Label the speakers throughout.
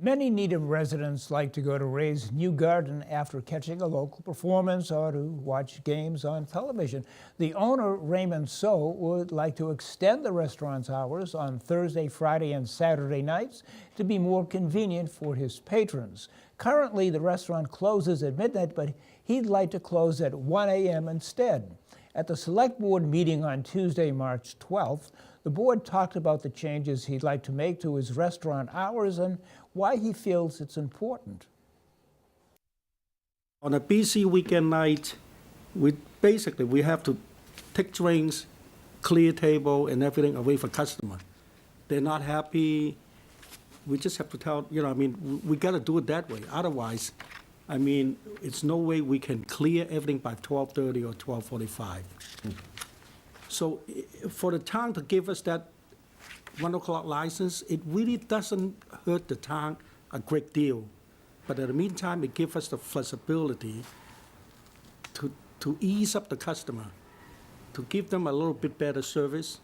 Speaker 1: Many Needham residents like to go to Ray's New Garden after catching a local performance or to watch games on television. The owner, Raymond So, would like to extend the restaurant's hours on Thursday, Friday, and Saturday nights to be more convenient for his patrons. Currently, the restaurant closes at midnight, but he'd like to close at 1 a.m. instead. At the Select Board meeting on Tuesday, March 12th, the board talked about the changes he'd like to make to his restaurant hours and why he feels it's important.
Speaker 2: On a busy weekend night, we have to take drinks, clear table, and everything away for customer. They're not happy. We just have to tell, we got to do it that way. Otherwise, it's no way we can clear everything by 12:30 or 12:45. So for the town to give us that 1 o'clock license, it really doesn't hurt the town a great deal. But in the meantime, it gives us the flexibility to ease up the customer, to give them a little bit better service,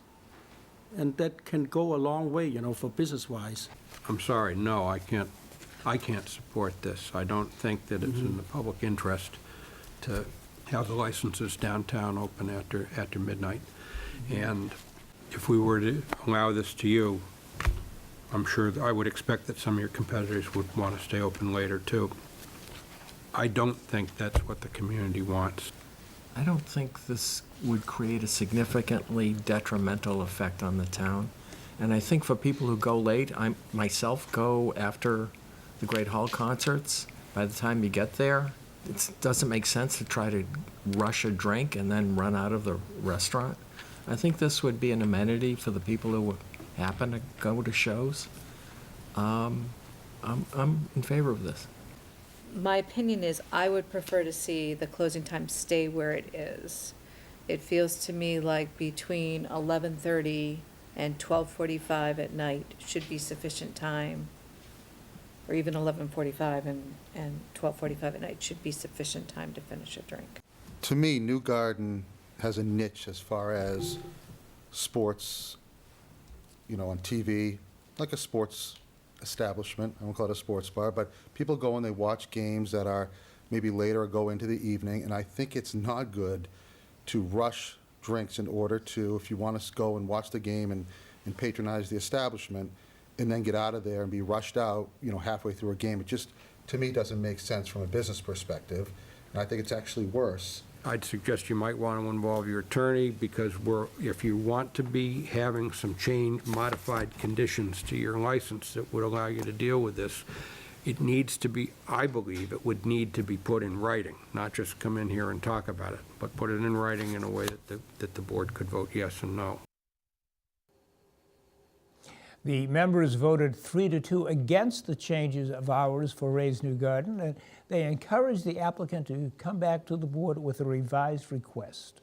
Speaker 2: and that can go a long way, for business-wise.
Speaker 3: I'm sorry, no, I can't support this. I don't think that it's in the public interest to have the licenses downtown open after midnight. And if we were to allow this to you, I'm sure I would expect that some of your competitors would want to stay open later too. I don't think that's what the community wants.
Speaker 4: I don't think this would create a significantly detrimental effect on the town. And I think for people who go late, I myself go after the Great Hall concerts. By the time you get there, it doesn't make sense to try to rush a drink and then run out of the restaurant. I think this would be an amenity for the people who happen to go to shows. I'm in favor of this.
Speaker 5: My opinion is I would prefer to see the closing time stay where it is. It feels to me like between 11:30 and 12:45 at night should be sufficient time, or even 11:45 and 12:45 at night should be sufficient time to finish a drink.
Speaker 6: To me, New Garden has a niche as far as sports, on TV, like a sports establishment. I won't call it a sports bar, but people go and they watch games that are maybe later or go into the evening, and I think it's not good to rush drinks in order to, if you want to go and watch the game and patronize the establishment, and then get out of there and be rushed out, halfway through a game. It just, to me, doesn't make sense from a business perspective, and I think it's actually worse.
Speaker 3: I'd suggest you might want to involve your attorney, because if you want to be having some modified conditions to your license that would allow you to deal with this, it needs to be, I believe, it would need to be put in writing, not just come in here and talk about it, but put it in writing in a way that the board could vote yes and no.
Speaker 1: The members voted 3-2 against the changes of hours for Ray's New Garden, and they encouraged the applicant to come back to the board with a revised request.